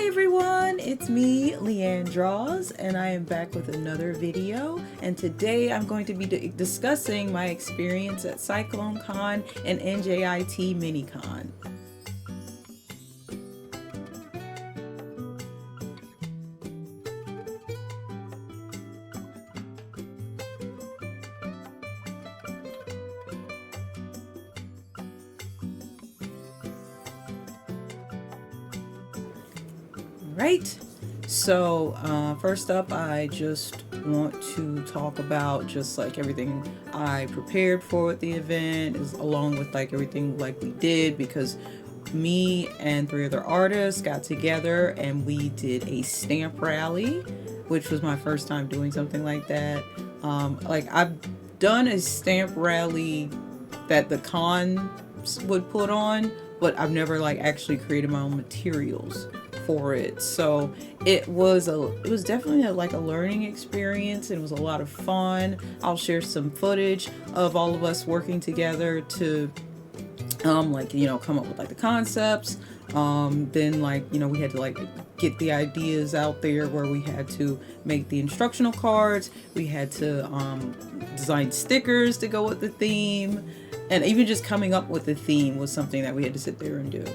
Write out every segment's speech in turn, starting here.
Hi everyone, it's me, Leanne Draws, and I am back with another video. And today I'm going to be discussing my experience at CycloneCon and NJIT MiniCon. Right, so first up, I just want to talk about just like everything I prepared for at the event, along with like everything like we did, because me and 3 other artists got together and we did a stamp rally, which was my first time doing something like that. Like I've done a stamp rally that the con would put on, but I've never like actually created my own materials for it. So it was definitely like a learning experience, and it was a lot of fun. I'll share some footage of all of us working together to like, you know, come up with like the concepts. Then like, you know, we had to like get the ideas out there where we had to make the instructional cards. We had to design stickers to go with the theme, and even just coming up with the theme was something that we had to sit there and do.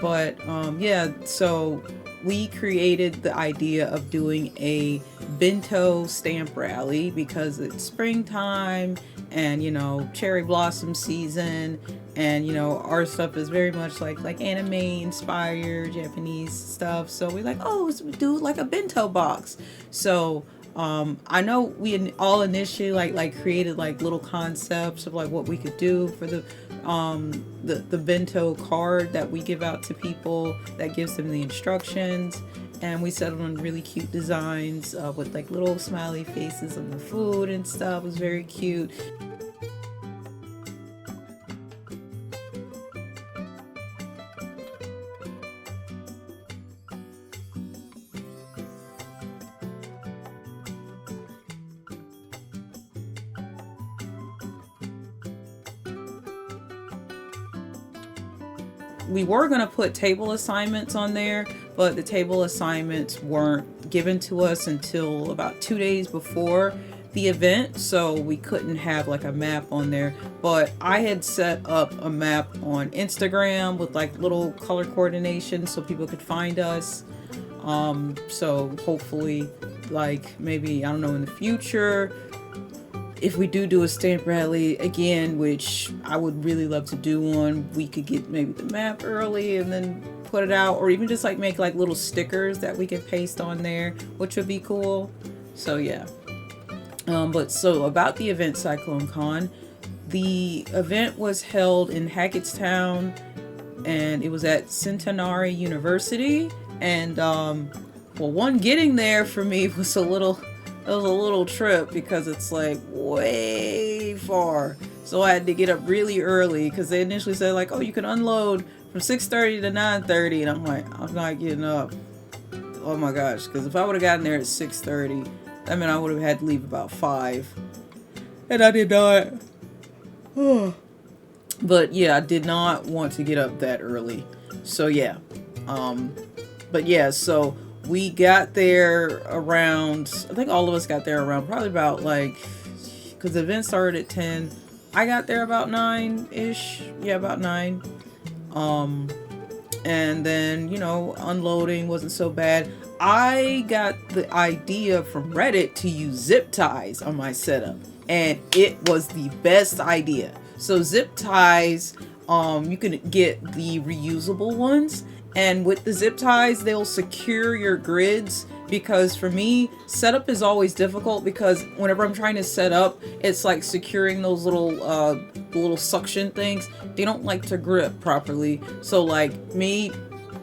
But yeah, so we created the idea of doing a bento stamp rally because it's springtime and, you know, cherry blossom season, and, you know, our stuff is very much like anime inspired Japanese stuff. So we're like, oh, let's do like a bento box. So I know we all initially like created like little concepts of like what we could do for the bento card that we give out to people that gives them the instructions, and we settled on really cute designs with like little smiley faces on the food and stuff. It was very cute. We were going to put table assignments on there, but the table assignments weren't given to us until about 2 days before the event, so we couldn't have like a map on there. But I had set up a map on Instagram with like little color coordination so people could find us. So hopefully, like maybe, I don't know, in the future, if we do a stamp rally again, which I would really love to do one, we could get maybe the map early and then put it out, or even just like make like little stickers that we could paste on there, which would be cool. So yeah. But so about the event CycloneCon, the event was held in Hackettstown, and it was at Centenary University. And well, getting there for me was a little trip because it's like way far. So I had to get up really early because they initially said like, oh, you can unload from 6:30 to 9:30, and I'm like, I'm not getting up. Oh my gosh, because if I would have gotten there at 6:30, I mean, I would have had to leave about 5, and I did not. But yeah, I did not want to get up that early. So yeah, but yeah, so we got there around, I think all of us got there around probably about like, because the event started at 10. I got there about 9-ish. Yeah, about 9. And then, you know, unloading wasn't so bad. I got the idea from Reddit to use zip ties on my setup, and it was the best idea. So zip ties, you can get the reusable ones, and with the zip ties, they'll secure your grids, because for me, setup is always difficult because whenever I'm trying to set up, it's like securing those little suction things. They don't like to grip properly. So like me,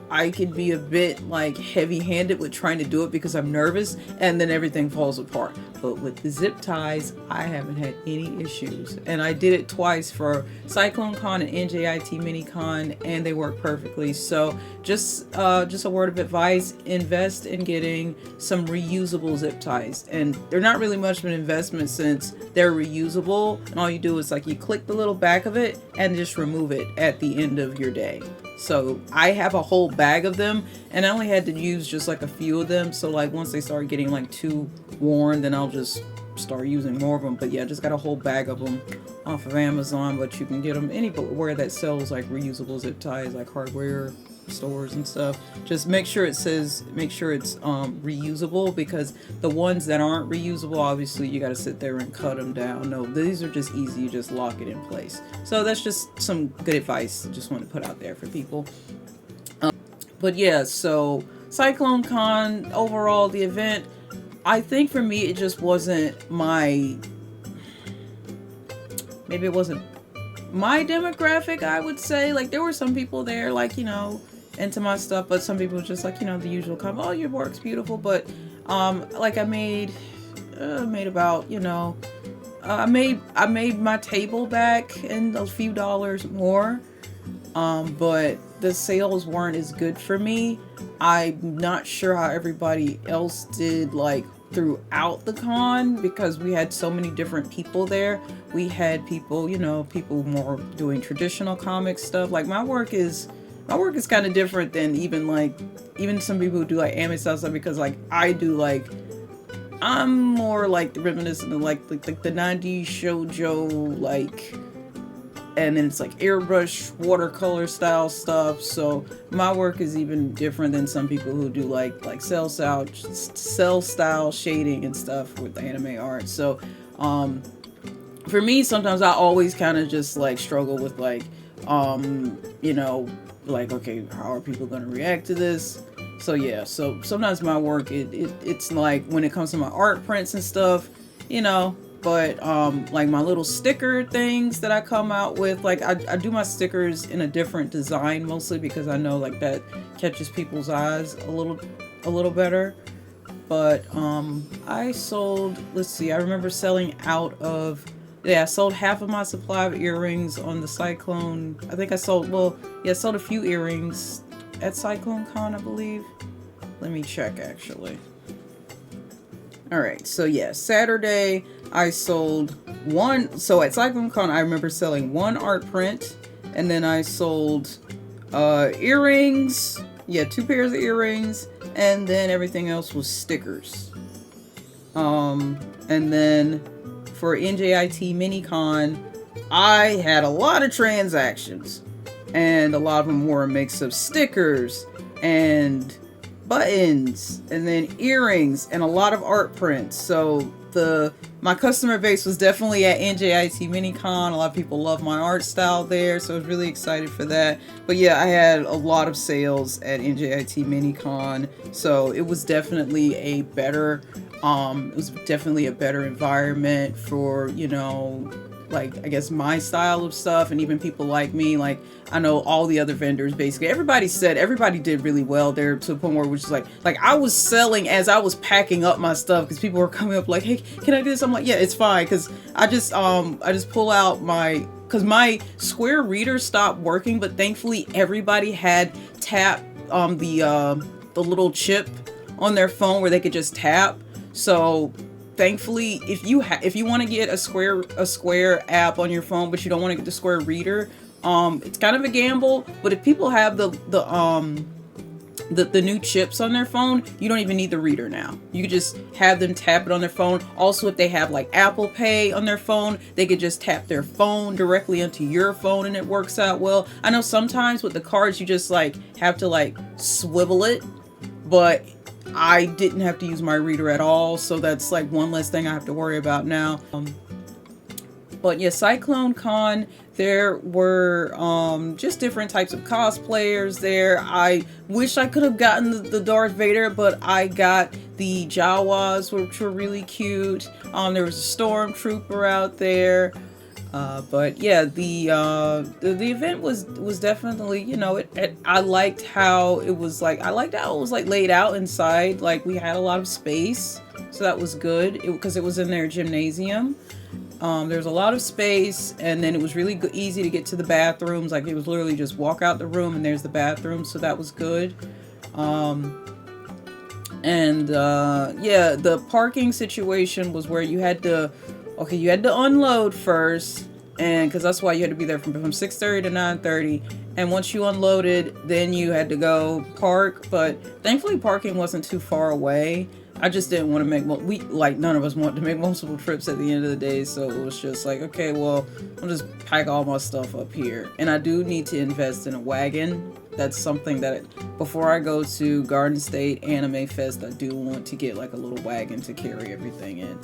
I can be a bit like heavy-handed with trying to do it because I'm nervous, and then everything falls apart. But with the zip ties, I haven't had any issues, and I did it twice for CycloneCon and NJIT MiniCon, and they work perfectly. So just a word of advice: invest in getting some reusable zip ties, and they're not really much of an investment since they're reusable, and all you do is like you click the little back of it and just remove it at the end of your day. So I have a whole bag of them, and I only had to use just like a few of them. So like once they start getting like too worn, then I'll just start using more of them. But yeah, just got a whole bag of them off of Amazon, but you can get them anywhere that sells like reusable zip ties, like hardware stores and stuff. Just make sure it's reusable, because the ones that aren't reusable, obviously you got to sit there and cut them down. No, these are just easy. You just lock it in place. So that's just some good advice I just want to put out there for people. But yeah, so CycloneCon, overall, the event, I think for me it just wasn't maybe it wasn't my demographic, I would say. Like there were some people there, like, you know, into my stuff, but some people just like, you know, the usual comment, oh, your work's beautiful. But like I made about, you know, I made my table back and a few dollars more, but the sales weren't as good for me. I'm not sure how everybody else did, like throughout the con, because we had so many different people there. We had people, you know, people more doing traditional comic stuff. Like my work is kind of different than even some people who do like anime style stuff, because like I do like, I'm more like reminiscent of like the 90s shoujo, like, and then it's like airbrush watercolor style stuff. So my work is even different than some people who do like cell style shading and stuff with anime art. So for me, sometimes I always kind of just like struggle with like you know, like, okay, how are people going to react to this? So yeah, so sometimes my work, it's like when it comes to my art prints and stuff, you know, but like my little sticker things that I come out with, like I do my stickers in a different design, mostly because I know like that catches people's eyes a little better. But I sold, let's see, I remember selling out of, yeah, I sold half of my supply of earrings on the Cyclone. I think I sold a few earrings at CycloneCon, I believe. Let me check, actually. Alright, so yeah, Saturday I sold one. So at CycloneCon, I remember selling one art print, and then I sold earrings. Yeah, 2 pairs of earrings, and then everything else was stickers. And then for NJIT MiniCon, I had a lot of transactions, and a lot of them were a mix of stickers and buttons and then earrings and a lot of art prints. So my customer base was definitely at NJIT MiniCon. A lot of people love my art style there, so I was really excited for that. But yeah, I had a lot of sales at NJIT MiniCon, so it was definitely a better environment for, you know, like, I guess my style of stuff, and even people like me. Like, I know all the other vendors, basically everybody did really well there, to the point where it was just like I was selling as I was packing up my stuff, because people were coming up like, hey, can I do this? I'm like, yeah, it's fine, because I just pull out because my Square reader stopped working, but thankfully everybody had tap the little chip on their phone where they could just tap. So thankfully, if you want to get a Square app on your phone, but you don't want to get the Square reader, it's kind of a gamble. But if people have the new chips on their phone, you don't even need the reader now. You could just have them tap it on their phone. Also, if they have like Apple Pay on their phone, they could just tap their phone directly onto your phone, and it works out well. I know sometimes with the cards you just like have to like swivel it, but I didn't have to use my reader at all, so that's like one less thing I have to worry about now. But yeah, CycloneCon, there were just different types of cosplayers there. I wish I could have gotten the Darth Vader, but I got the Jawas, which were really cute. There was a Stormtrooper out there. But yeah, the event was definitely, you know, I liked how it was like laid out inside. Like, we had a lot of space, so that was good, because it was in their gymnasium. There's a lot of space, and then it was really easy to get to the bathrooms. Like, it was literally just walk out the room and there's the bathroom, so that was good. Yeah, the parking situation was where you had to unload first, and because that's why you had to be there from 6:30 to 9:30. And once you unloaded, then you had to go park. But thankfully, parking wasn't too far away. I just didn't want to make none of us wanted to make multiple trips at the end of the day, so it was just like, okay, well, I'll just pack all my stuff up here. And I do need to invest in a wagon. That's something that before I go to Garden State Anime Fest, I do want to get like a little wagon to carry everything in.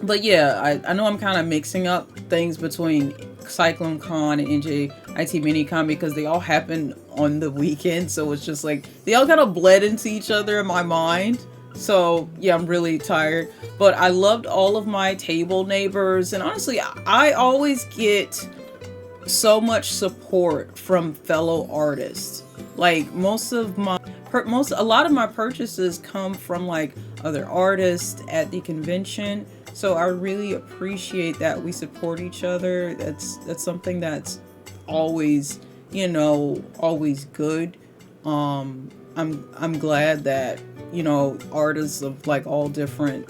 But yeah, I know I'm kind of mixing up things between CycloneCon and NJIT MiniCon because they all happen on the weekend, so it's just like they all kind of bled into each other in my mind. So yeah, I'm really tired, but I loved all of my table neighbors, and honestly, I always get so much support from fellow artists. Like a lot of my purchases come from like other artists at the convention. So I really appreciate that we support each other. That's something that's always, always good. I'm glad that, artists of like all different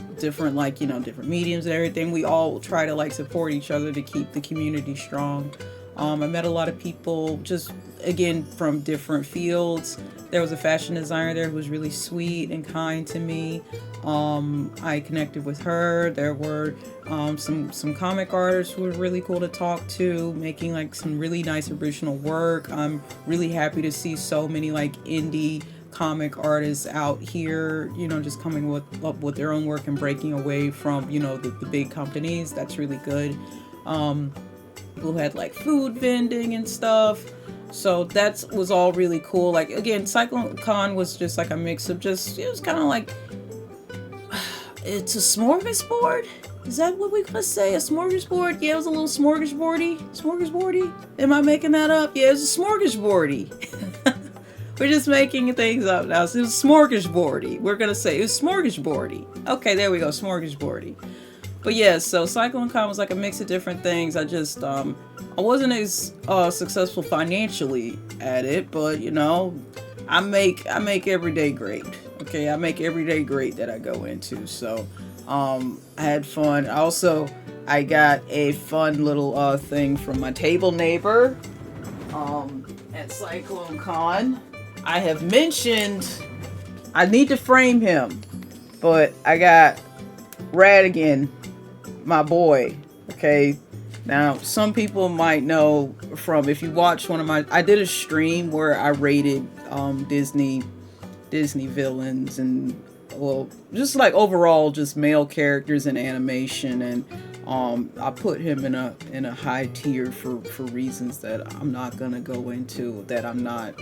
like, different mediums and everything, we all try to like support each other to keep the community strong. I met a lot of people just again from different fields. There was a fashion designer there who was really sweet and kind to me. I connected with her. There were some comic artists who were really cool to talk to, making like some really nice original work. I'm really happy to see so many like indie comic artists out here, just coming up with their own work and breaking away from, the big companies. That's really good. Who had like food vending and stuff. So that was all really cool. Like again, CycloneCon was just like a mix of it was kind of like, it's a smorgasbord? Is that what we gonna say? A smorgasbord? Yeah, it was a little smorgasbordy. Am I making that up? Yeah, it was a smorgasbordy. We're just making things up now. So it was smorgasbordy. We're gonna say it was smorgasbordy. Okay, there we go, smorgasbordy. But yeah, so CycloneCon was like a mix of different things. I just, I wasn't as successful financially at it, but I make every day great. Okay, I make every day great that I go into. So, I had fun. I got a fun little thing from my table neighbor at CycloneCon. I have mentioned I need to frame him, but I got Radigan, my boy. Okay, now some people might know from if you watch I did a stream where I rated Disney villains and just like overall just male characters in animation, and I put him in a high tier for reasons that I'm not gonna go into, that I'm not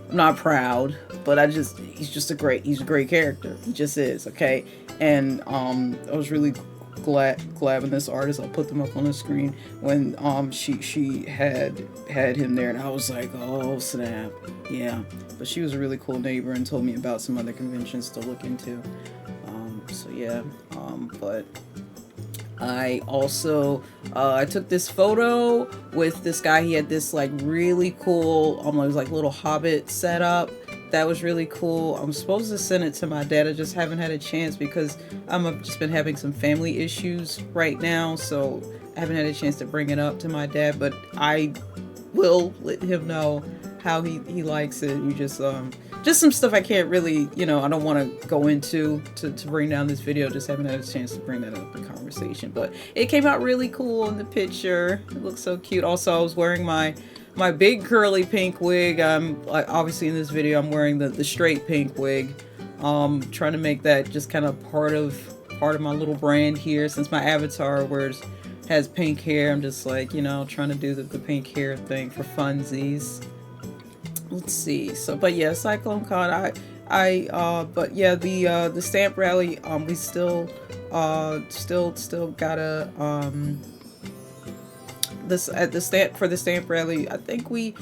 I'm not proud, but he's a great character. He just is, okay? And I was really glad when this artist, I'll put them up on the screen, when she had him there, and I was like, oh snap, yeah. But she was a really cool neighbor and told me about some other conventions to look into. So yeah, but I also I took this photo with this guy. He had this like really cool it was like little hobbit setup. That was really cool. I'm supposed to send it to my dad. I just haven't had a chance because I've just been having some family issues right now, so I haven't had a chance to bring it up to my dad, but I will let him know how he likes it. We just some stuff I can't really, I don't want to go into to bring down this video. Just haven't had a chance to bring that up in conversation, but it came out really cool in the picture. It looks so cute. Also, I was wearing my big curly pink wig. Like obviously in this video I'm wearing the straight pink wig. Trying to make that just kind of part of my little brand here, since my avatar has pink hair. I'm just like, trying to do the pink hair thing for funsies. Let's see. So, but yeah, CycloneCon. But yeah, the stamp rally. We still gotta the stamp rally. I think we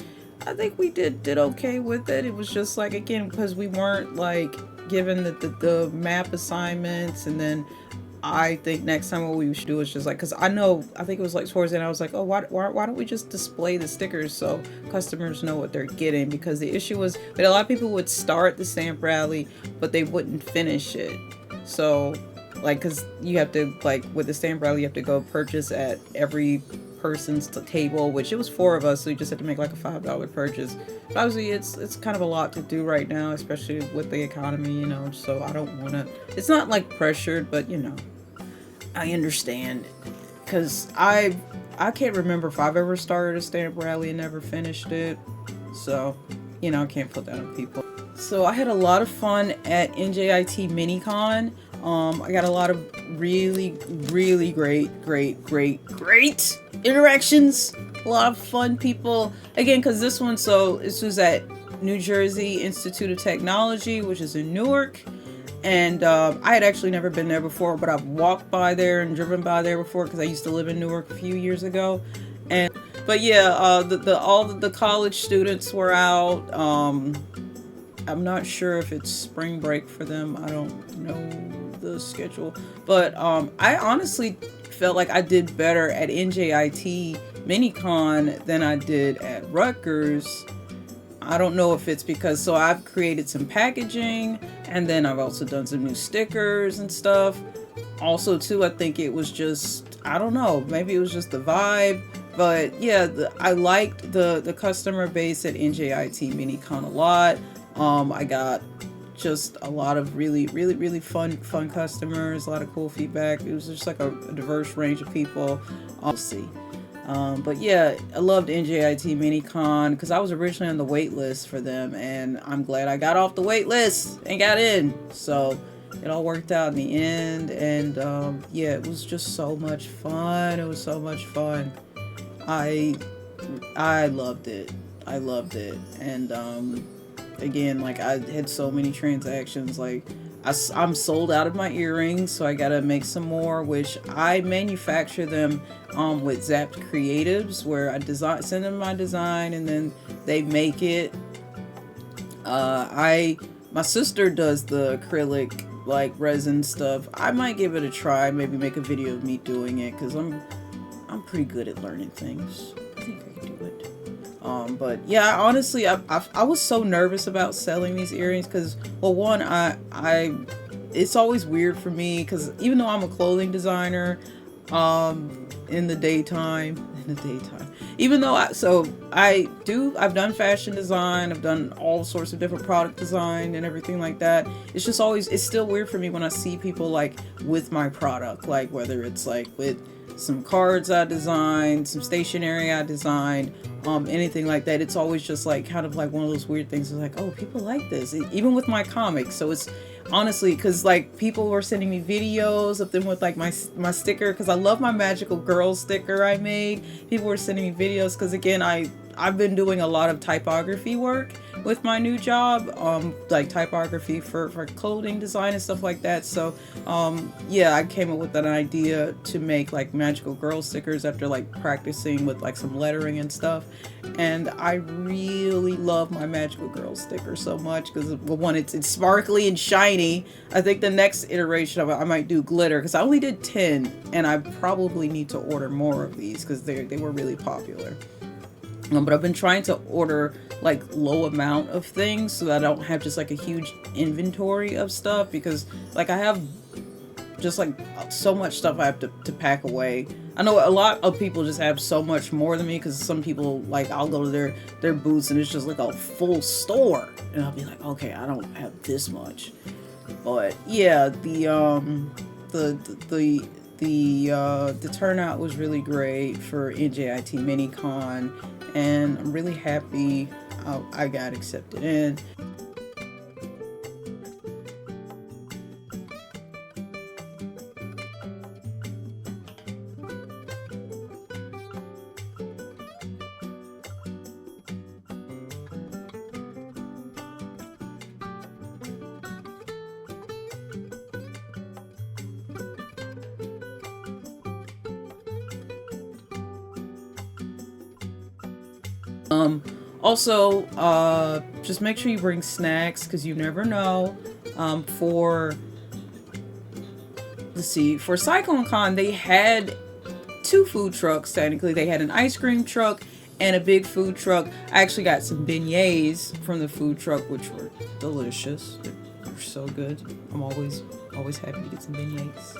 did okay with it. It was just like, again, because we weren't like given the map assignments, and then I think next time what we should do is just like, because I think it was like towards the end I was like, oh, why don't we just display the stickers so customers know what they're getting? Because the issue was that a lot of people would start the stamp rally but they wouldn't finish it. So like, because you have to, like, with the stamp rally, you have to go purchase at every person's table, which it was 4 of us, so you just had to make like a $5 purchase. But obviously, it's kind of a lot to do right now, especially with the economy, you know. So I don't want to. It's not like pressured, but you know, I understand, because I can't remember if I've ever started a stamp rally and never finished it. So, you know, I can't put that on people. So I had a lot of fun at NJIT MiniCon. I got a lot of really, really great interactions. A lot of fun people. Again, because this was at New Jersey Institute of Technology, which is in Newark. And I had actually never been there before, but I've walked by there and driven by there before because I used to live in Newark a few years ago. But yeah, all the college students were out. I'm not sure if it's spring break for them. I don't know the schedule, but I honestly felt like I did better at NJIT MiniCon than I did at Rutgers. I don't know if it's because, so I've created some packaging, and then I've also done some new stickers and stuff. Also too, I think it was just, I don't know, maybe it was just the vibe. But yeah, I liked the customer base at NJIT MiniCon a lot. I got just a lot of really fun customers, a lot of cool feedback. It was just like a diverse range of people. I'll see. But yeah, I loved NJIT MiniCon because I was originally on the wait list for them, and I'm glad I got off the wait list and got in. So it all worked out in the end, and yeah, it was just so much fun. It was so much fun. I loved it. I loved it. And again, like, I had so many transactions. Like, I'm sold out of my earrings, so I gotta make some more, which I manufacture them with Zapped Creatives, where I send them my design, and then they make it. My sister does the acrylic, like, resin stuff. I might give it a try, maybe make a video of me doing it, because I'm pretty good at learning things. I think I can do it. But yeah, honestly, I was so nervous about selling these earrings because, well, one, it's always weird for me because even though I'm a clothing designer, in the daytime, even though I've done fashion design, I've done all sorts of different product design and everything like that. It's just always, it's still weird for me when I see people like with my product, like whether it's like with some cards I designed, some stationery I designed, anything like that. It's always just like kind of like one of those weird things. It's like, oh, people like this, even with my comics. So it's honestly because like people were sending me videos of them with like my sticker, because I love my magical girl sticker I made. People were sending me videos because, again, I've been doing a lot of typography work with my new job, like typography for clothing design and stuff like that. So yeah, I came up with an idea to make like magical girl stickers after like practicing with like some lettering and stuff. And I really love my magical girl sticker so much because, well, one, it's sparkly and shiny. I think the next iteration of it, I might do glitter, because I only did 10, and I probably need to order more of these because they were really popular. But I've been trying to order like low amount of things so that I don't have just like a huge inventory of stuff, because like I have just like so much stuff I have to pack away. I know a lot of people just have so much more than me, because some people, like, I'll go to their booths and it's just like a full store, and I'll be like, okay, I don't have this much. But yeah, the turnout was really great for NJIT MiniCon, and I'm really happy I got accepted in. Also, just make sure you bring snacks, because you never know. For CycloneCon, they had 2 food trucks, technically. They had an ice cream truck and a big food truck. I actually got some beignets from the food truck, which were delicious. They're so good. I'm always always happy to get some beignets.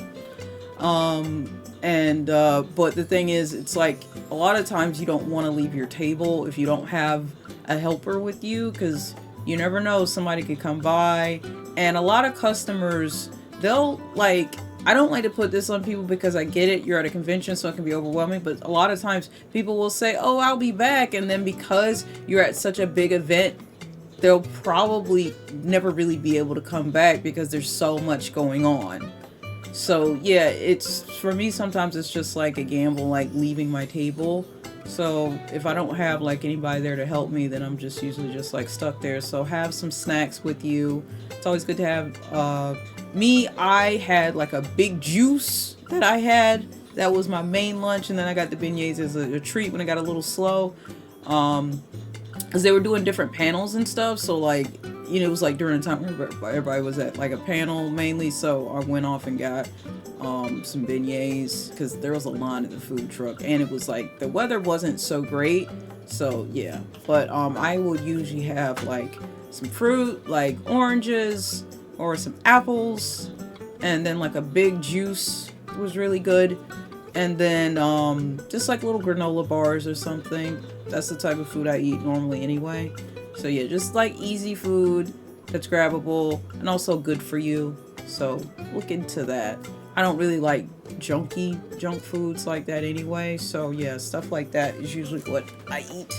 But the thing is, it's like a lot of times you don't want to leave your table if you don't have a helper with you, because you never know, somebody could come by. And a lot of customers, they'll like, I don't like to put this on people because I get it, you're at a convention, so it can be overwhelming, but a lot of times people will say, oh, I'll be back, and then because you're at such a big event, they'll probably never really be able to come back because there's so much going on. So yeah, it's, for me, sometimes it's just like a gamble, like leaving my table. So if I don't have like anybody there to help me, then I'm just usually just like stuck there. So have some snacks with you. It's always good to have, I had like a big juice that I had. That was my main lunch. And then I got the beignets as a treat when I got a little slow. Because they were doing different panels and stuff. So like, you know, it was like during the time where everybody was at like a panel mainly. So I went off and got some beignets because there was a line at the food truck, and it was like the weather wasn't so great. So yeah, but I would usually have like some fruit, like oranges or some apples, and then like a big juice was really good. And then just like little granola bars or something. That's the type of food I eat normally anyway. So yeah, just like easy food that's grabbable and also good for you. So look into that. I don't really like junk foods like that anyway. So yeah, stuff like that is usually what I eat.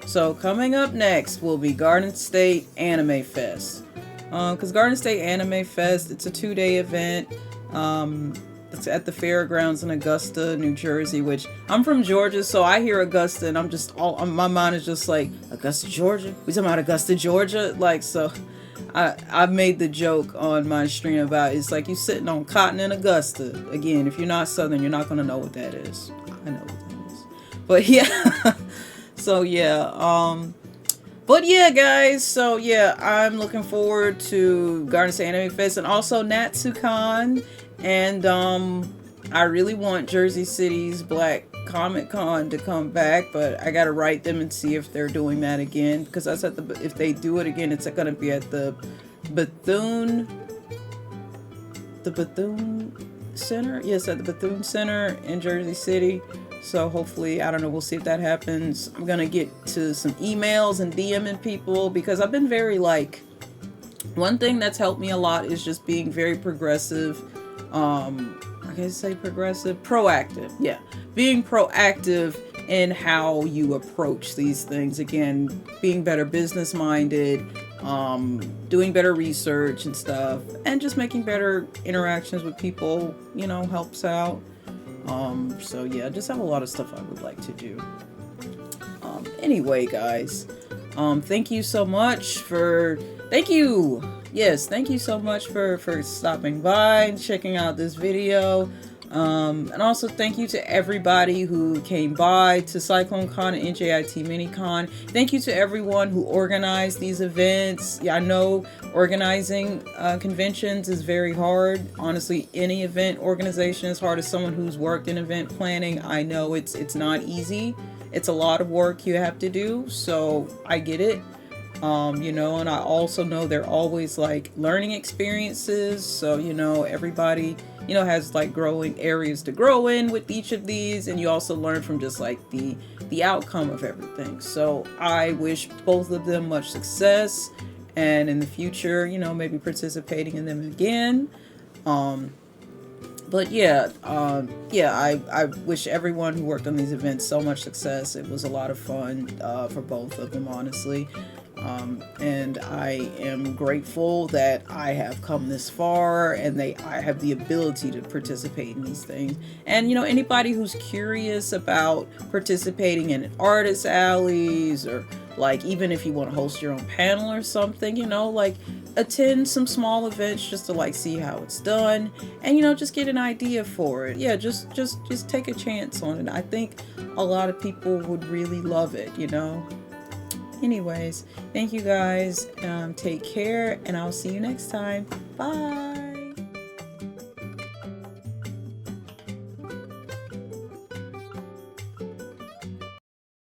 So coming up next will be Garden State Anime Fest. Because Garden State Anime Fest, it's a 2-day event. It's at the fairgrounds in Augusta, New Jersey, which I'm from Georgia, so I hear Augusta and I'm just my mind is just like, Augusta, Georgia? We talking about Augusta, Georgia? Like, so I made the joke on my stream about it's like you sitting on cotton in Augusta. Again, if you're not Southern, you're not going to know what that is. I know what that is. But yeah, so yeah, but yeah, guys, so yeah, I'm looking forward to Garden State Anime Fest and also NatsuCon. And I really want Jersey City's Black Comic Con to come back, but I gotta write them and see if they're doing that again, because that's at the, if they do it again, it's gonna be at the Bethune Center. Yes, at the Bethune Center in Jersey City. So hopefully, I don't know, we'll see if that happens. I'm gonna get to some emails and DMing people, because I've been very like, one thing that's helped me a lot is just being very progressive. I can say progressive, proactive. Yeah, being proactive in how you approach these things. Again, being better business minded, doing better research and stuff, and just making better interactions with people, you know, helps out. So yeah, I just have a lot of stuff I would like to do. Anyway, guys, thank you so much for, thank you so much for stopping by and checking out this video. And also thank you to everybody who came by to CycloneCon and NJIT MiniCon. Thank you to everyone who organized these events. Yeah, I know organizing conventions is very hard. Honestly, any event organization is hard. As someone who's worked in event planning, I know it's not easy. It's a lot of work you have to do, so I get it. You know, and I also know they're always like learning experiences. So, you know, everybody, you know, has like growing areas to grow in with each of these. And you also learn from just like the outcome of everything. So I wish both of them much success, and in the future, you know, maybe participating in them again. But yeah, I wish everyone who worked on these events so much success. It was a lot of fun for both of them, honestly. And I am grateful that I have come this far, and I have the ability to participate in these things. And, you know, anybody who's curious about participating in artist alleys, or like even if you want to host your own panel or something, you know, like attend some small events just to like see how it's done, and, you know, just get an idea for it. Yeah, just take a chance on it. I think a lot of people would really love it, you know. Anyways, thank you guys. Take care, and I'll see you next time. Bye.